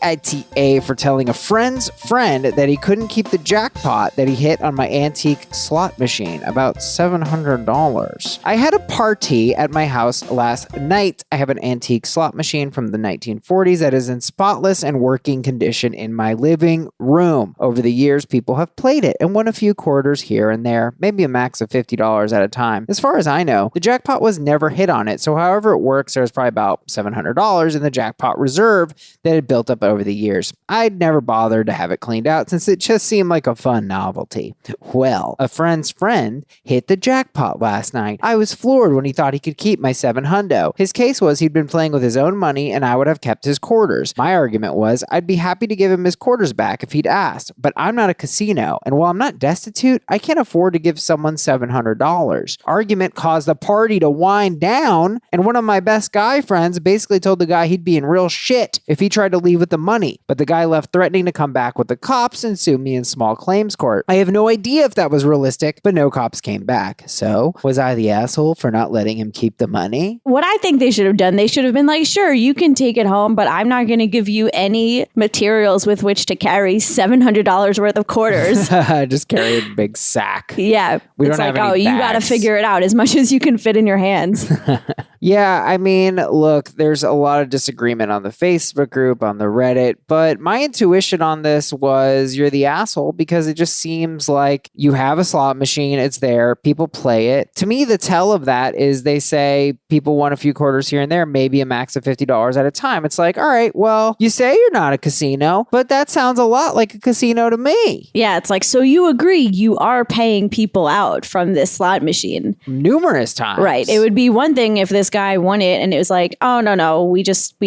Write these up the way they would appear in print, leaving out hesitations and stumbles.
AITA for telling a friend's friend that he couldn't keep the jackpot that he hit on my antique slot machine, about $700. I had a party at my house last night. I have an antique slot machine from the 1940s that is in spotless and working condition in my living room. Over the years, people have played it and won a few quarters here and there, maybe a max of $50 at a time. As far as I know, the jackpot was never hit on it, so however it works, there's probably about $700 in the jackpot reserve that had built up over the years. I'd never bothered to have it cleaned out since it just seemed like a fun novelty. Well, a friend's friend hit the jackpot last night. I was floored when he thought he could keep my $700. His case was he'd been playing with his own money and I would have kept his quarters. My argument was I'd be happy to give him his quarters back if he'd asked, but I'm not a casino, and while I'm not destitute, I can't afford to give someone $700. Argument caused the party to wind down, and one of my best guy friends basically told the guy he'd be in real shit if he tried to leave with the money, but the guy left threatening to come back with the cops and sue me in small claims court. I have no idea if that was realistic, but no cops came back. So, was I the asshole for not letting him keep the money? What I think they should have done, they should have been like, sure, you can take it home, but I'm not going to give you any materials with which to carry $700 worth of quarters. Just carry a big sack. Yeah. We it's don't like, have any you got to figure it out as much as you can fit in your hands. Yeah, I mean, look, there's a lot of disagreement on the Facebook group, on the Reddit, but my intuition on this was you're the asshole because it just seems like you have a slot machine, it's there, people play it. To me, the tell of that is they say people won a few quarters here and there, maybe a max of $50 at a time. It's like, all right, well, you say you're not a casino, but that sounds a lot like a casino to me. Yeah, it's like, so you agree you are paying people out from this slot machine. Numerous times. Right. It would be one thing if this guy won it and it was like, oh, no, we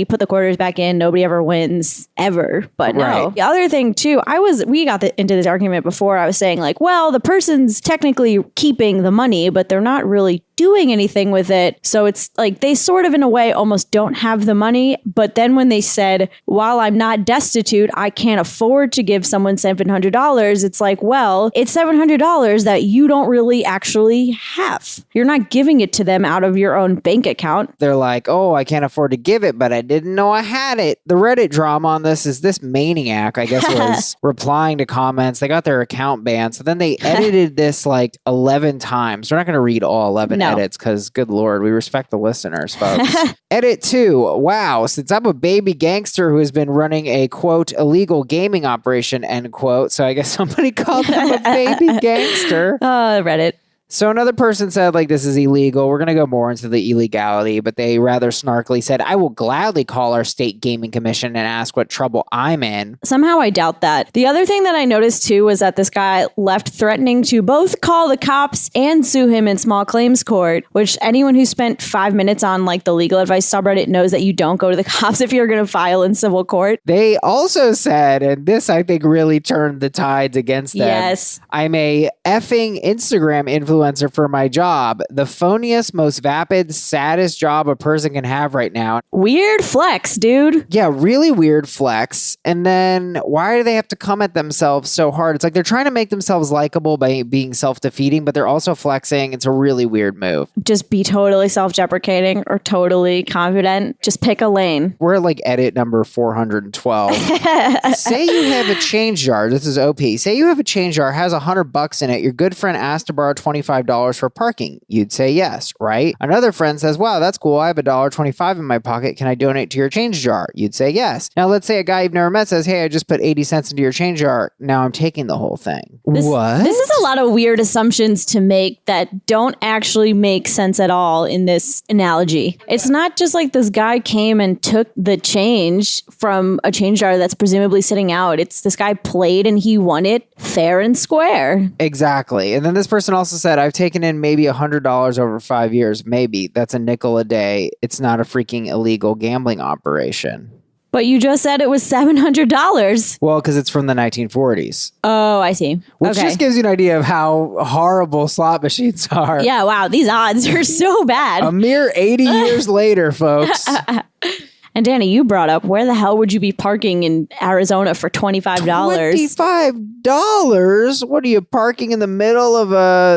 put the quarters back in. Nobody ever wins ever. But no. Right. The other thing too, we got into this argument before. I was saying like, well, the person's technically keeping the money, but they're not really doing anything with it. So it's like they sort of in a way almost don't have the money. But then when they said, while I'm not destitute, I can't afford to give someone $700. It's like, well, it's $700 that you don't really actually have. You're not giving it to them out of your own bank account. They're like, oh, I can't afford to give it, but I didn't know I had it. The Reddit drama on this is this maniac, I guess, was replying to comments. They got their account banned. So then they edited this like 11 times. We're not going to read all 11 edits because, good Lord, we respect the listeners, folks. Edit 2. Wow, since I'm a baby gangster who has been running a, quote, illegal gaming operation, end quote. So I guess somebody called him a baby gangster. Reddit. So another person said, like, this is illegal. We're going to go more into the illegality, but they rather snarkily said, I will gladly call our state gaming commission and ask what trouble I'm in. Somehow I doubt that. The other thing that I noticed too was that this guy left threatening to both call the cops and sue him in small claims court, which anyone who spent 5 minutes on like the legal advice subreddit knows that you don't go to the cops if you're going to file in civil court. They also said, and this I think really turned the tides against them. Yes. I'm a effing Instagram influencer for my job. The phoniest, most vapid, saddest job a person can have right now. Weird flex, dude. Yeah, really weird flex. And then why do they have to come at themselves so hard? It's like they're trying to make themselves likable by being self-defeating, but they're also flexing. It's a really weird move. Just be totally self-deprecating or totally confident. Just pick a lane. We're at like edit number 412. Say you have a change jar. This is OP. Say you have a change jar, has $100 in it. Your good friend asked to borrow $25 for parking. You'd say yes, right? Another friend says, wow, that's cool. I have $1.25 in my pocket. Can I donate to your change jar? You'd say yes. Now let's say a guy you've never met says, hey, I just put 80 cents into your change jar. Now I'm taking the whole thing. What? This is a lot of weird assumptions to make that don't actually make sense at all in this analogy. It's not just like this guy came and took the change from a change jar that's presumably sitting out. It's this guy played and he won it fair and square. Exactly. And then this person also said, I've taken in maybe $100 over 5 years. Maybe. That's a nickel a day. It's not a freaking illegal gambling operation. But you just said it was $700. Well, because it's from the 1940s. Oh, I see. Which just gives you an idea of how horrible slot machines are. Yeah, wow. These odds are so bad. A mere 80 years later, folks. And Danny, you brought up, where the hell would you be parking in Arizona for $25? $25? What are you, parking in the middle of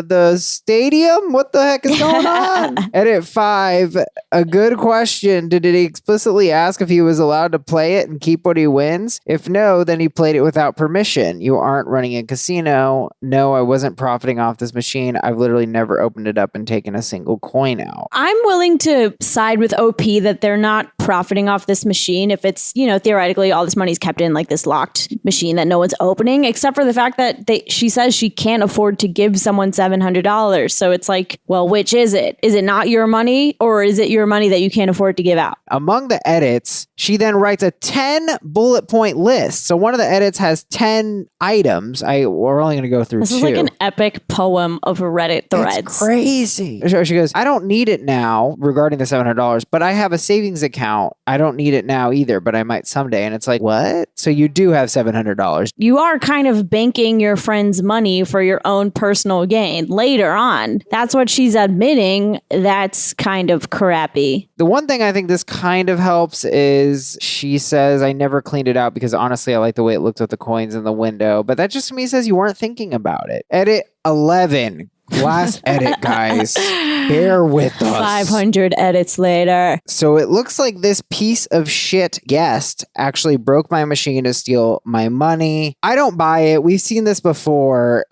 the stadium? What the heck is going on? Edit 5. A good question. Did it explicitly ask if he was allowed to play it and keep what he wins? If no, then he played it without permission. You aren't running a casino. No, I wasn't profiting off this machine. I've literally never opened it up and taken a single coin out. I'm willing to side with OP that they're not profiting off this machine if it's, theoretically all this money's kept in like this locked machine that no one's opening, except for the fact that she says she can't afford to give someone $700. So it's like, well, which is it? Is it not your money, or is it your money that you can't afford to give out? Among the edits, she then writes a 10 bullet point list. So one of the edits has 10 items. We're only going to go through This 2. is like an epic poem of Reddit threads. It's crazy. She goes, I don't need it now regarding the $700, but I have a savings account. I don't need it now either, but I might someday. And it's like, what? So you do have $700. You are kind of banking your friend's money for your own personal gain later on. That's what she's admitting. That's kind of crappy. The one thing I think this kind of helps is she says, I never cleaned it out because honestly, I like the way it looked with the coins in the window. But that just to me says you weren't thinking about it. Edit 11. Last edit, guys. Bear with us. 500 edits later. So it looks like this piece of shit guest actually broke my machine to steal my money. I don't buy it. We've seen this before,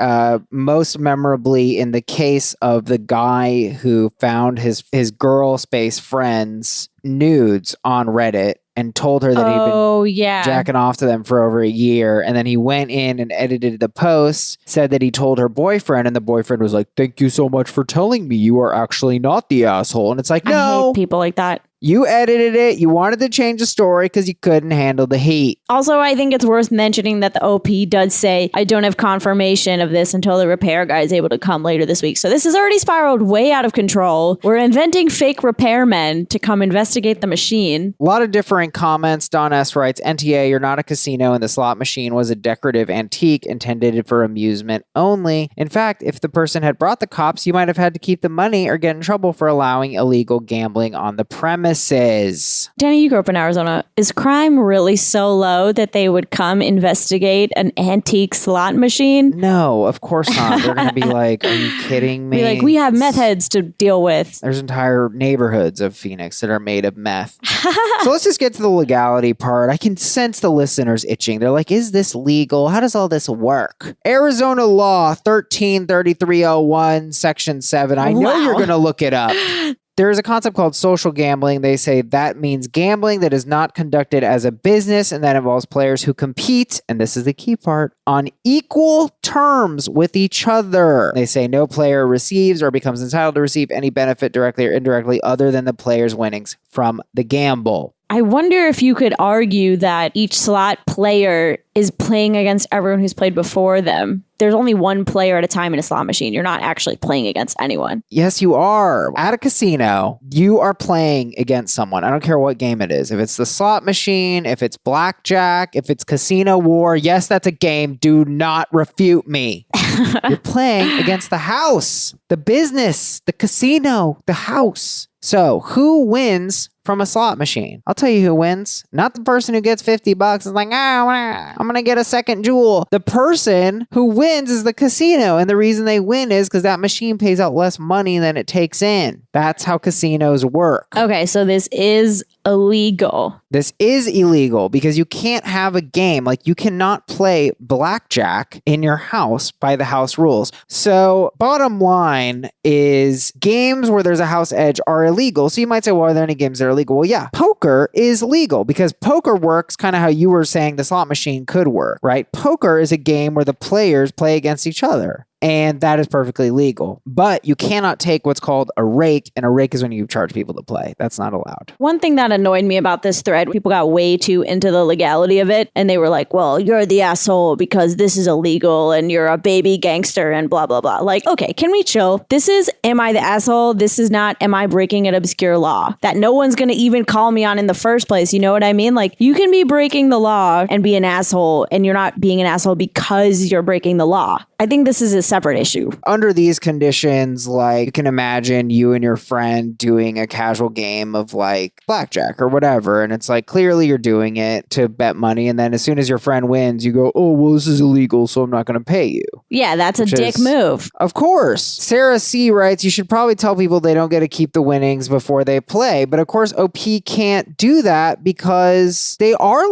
most memorably in the case of the guy who found his girl space friends nudes on Reddit and told her that he'd been jacking off to them for over a year. And then he went in and edited the post, said that he told her boyfriend, and the boyfriend was like, thank you so much for telling me. You are actually not the asshole. And it's like, no. I hate people like that. You edited it. You wanted to change the story because you couldn't handle the heat. Also, I think it's worth mentioning that the OP does say, I don't have confirmation of this until the repair guy is able to come later this week. So this has already spiraled way out of control. We're inventing fake repairmen to come investigate the machine. A lot of differing comments. Don S. writes, NTA, you're not a casino and the slot machine was a decorative antique intended for amusement only. In fact, if the person had brought the cops, you might have had to keep the money or get in trouble for allowing illegal gambling on the premise. Danny, you grew up in Arizona. Is crime really so low that they would come investigate an antique slot machine? No, of course not. They're going to be like, are you kidding me? Be like, we have meth heads to deal with. There's entire neighborhoods of Phoenix that are made of meth. So let's just get to the legality part. I can sense the listeners itching. They're like, is this legal? How does all this work? Arizona law 133301, section 7. I know you're going to look it up. There's a concept called social gambling. They say that means gambling that is not conducted as a business and that involves players who compete, and this is the key part, on equal terms with each other. They say no player receives or becomes entitled to receive any benefit directly or indirectly other than the player's winnings from the gamble. I wonder if you could argue that each slot player is playing against everyone who's played before them. There's only one player at a time in a slot machine. You're not actually playing against anyone. Yes, you are. At a casino, you are playing against someone. I don't care what game it is. If it's the slot machine, if it's blackjack, if it's Casino War, yes, that's a game. Do not refute me. You're playing against the house, the business, the casino, the house. So who wins from a slot machine? I'll tell you who wins. Not the person who gets $50 and like, I'm going to get a second jewel. The person who wins is the casino. And the reason they win is because that machine pays out less money than it takes in. That's how casinos work. Okay, so this is illegal. This is illegal because you can't have a game. Like you cannot play blackjack in your house by the house rules. So bottom line is games where there's a house edge are illegal. So you might say, well, are there any games that are illegal? Well, yeah, poker is legal because poker works kind of how you were saying the slot machine could work, right? Poker is a game where the players play against each other. And that is perfectly legal. But you cannot take what's called a rake, and a rake is when you charge people to play. That's not allowed. One thing that annoyed me about this thread, people got way too into the legality of it, and they were like, well, you're the asshole because this is illegal, and you're a baby gangster, and blah, blah, blah. Like, okay, can we chill? This is, am I the asshole? This is not, am I breaking an obscure law that no one's going to even call me on in the first place? You know what I mean? Like, you can be breaking the law and be an asshole, and you're not being an asshole because you're breaking the law. I think this is separate issue. Under these conditions, like you can imagine you and your friend doing a casual game of like blackjack or whatever. And it's like, clearly you're doing it to bet money. And then as soon as your friend wins, you go, oh, well, this is illegal, so I'm not going to pay you. Yeah, that's a dick move. Of course. Sarah C writes, you should probably tell people they don't get to keep the winnings before they play. But of course, OP can't do that because they were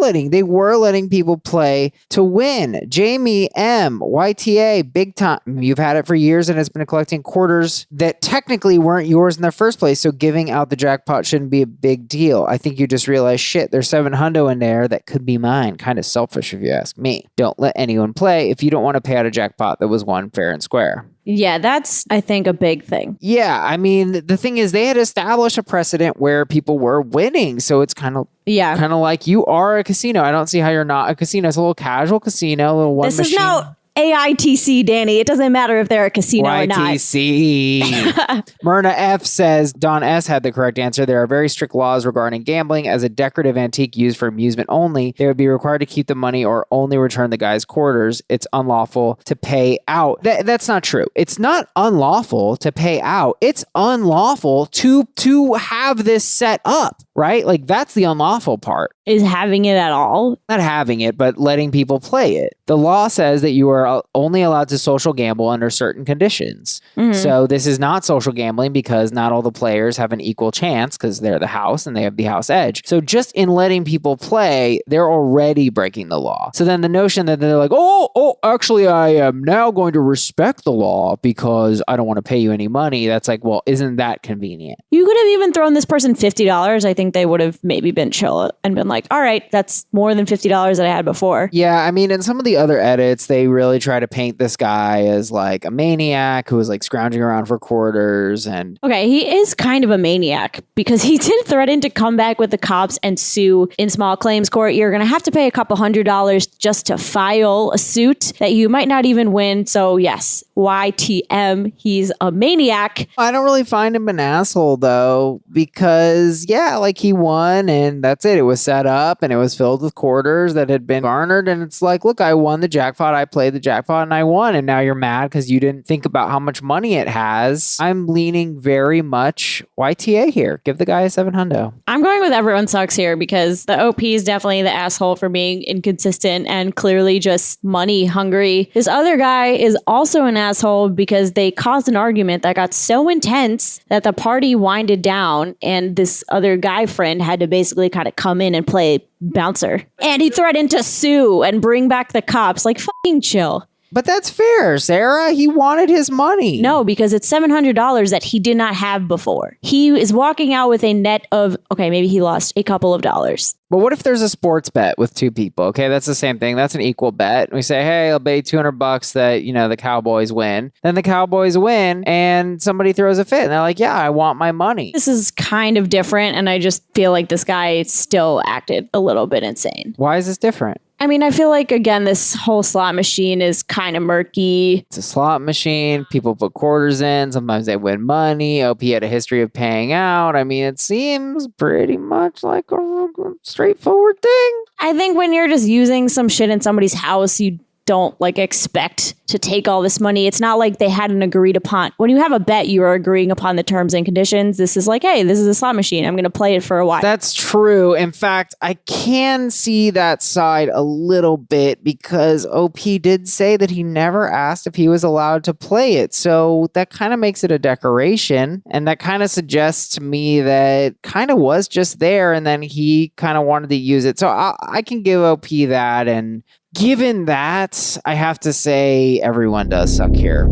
letting people play to win. Jamie M, YTA, big time. You've had it for years and it's been collecting quarters that technically weren't yours in the first place. So giving out the jackpot shouldn't be a big deal. I think you just realized, shit, there's $700 in there that could be mine. Kind of selfish if you ask me. Don't let anyone play if you don't want to pay out a jackpot that was won fair and square. Yeah, that's, I think, a big thing. Yeah, I mean, the thing is they had established a precedent where people were winning. So it's kind of like you are a casino. I don't see how you're not a casino. It's a little casual casino, a little one machine. This is now AITC, Danny. It doesn't matter if they're a casino or not. YTC. Myrna F says, Don S had the correct answer. There are very strict laws regarding gambling. As a decorative antique used for amusement only, they would be required to keep the money or only return the guy's quarters. It's unlawful to pay out. That's not true. It's not unlawful to pay out. It's unlawful to have this set up, right? Like that's the unlawful part. Is having it at all? Not having it, but letting people play it. The law says that you are only allowed to social gamble under certain conditions. Mm-hmm. So this is not social gambling because not all the players have an equal chance because they're the house and they have the house edge. So just in letting people play, they're already breaking the law. So then the notion that they're like, oh, actually I am now going to respect the law because I don't want to pay you any money. That's like, well, isn't that convenient? You could have even thrown this person $50. I think they would have maybe been chill and been like, all right, that's more than $50 that I had before. Yeah, I mean, in some of the other edits, they really try to paint this guy as like a maniac who was like scrounging around for quarters and... Okay, he is kind of a maniac because he did threaten to come back with the cops and sue in small claims court. You're going to have to pay a couple $100 just to file a suit that you might not even win. So yes, YTM, he's a maniac. I don't really find him an asshole though, because yeah, like he won and that's it. It was set up and it was filled with quarters that had been garnered. And it's like, look, I won the jackpot. I played the jackpot and I won. And now you're mad because you didn't think about how much money it has. I'm leaning very much YTA here. Give the guy a $700. I'm going with everyone sucks here because the OP is definitely the asshole for being inconsistent and clearly just money hungry. This other guy is also an asshole because they caused an argument that got so intense that the party winded down and this other guy friend had to basically kind of come in and play bouncer. And he threatened to sue and bring back the cops. Like, fucking chill. But that's fair, Sarah. He wanted his money. No, because it's $700 that he did not have before. He is walking out with a net of, okay, maybe he lost a couple of dollars. But what if there's a sports bet with two people? Okay, that's the same thing. That's an equal bet. We say, hey, I'll bet $200 that, the Cowboys win. Then the Cowboys win and somebody throws a fit. And they're like, yeah, I want my money. This is kind of different. And I just feel like this guy still acted a little bit insane. Why is this different? I mean, I feel like, again, this whole slot machine is kind of murky. It's a slot machine. People put quarters in. Sometimes they win money. OP had a history of paying out. I mean, it seems pretty much like a straightforward thing. I think when you're just using some shit in somebody's house, you don't expect to take all this money. It's not like they had an agreed upon. When you have a bet, you are agreeing upon the terms and conditions. This is like, hey, this is a slot machine. I'm going to play it for a while. That's true. In fact, I can see that side a little bit because OP did say that he never asked if he was allowed to play it. So that kind of makes it a decoration. And that kind of suggests to me that kind of was just there and then he kind of wanted to use it. So I can give OP that. And given that, I have to say everyone does suck here.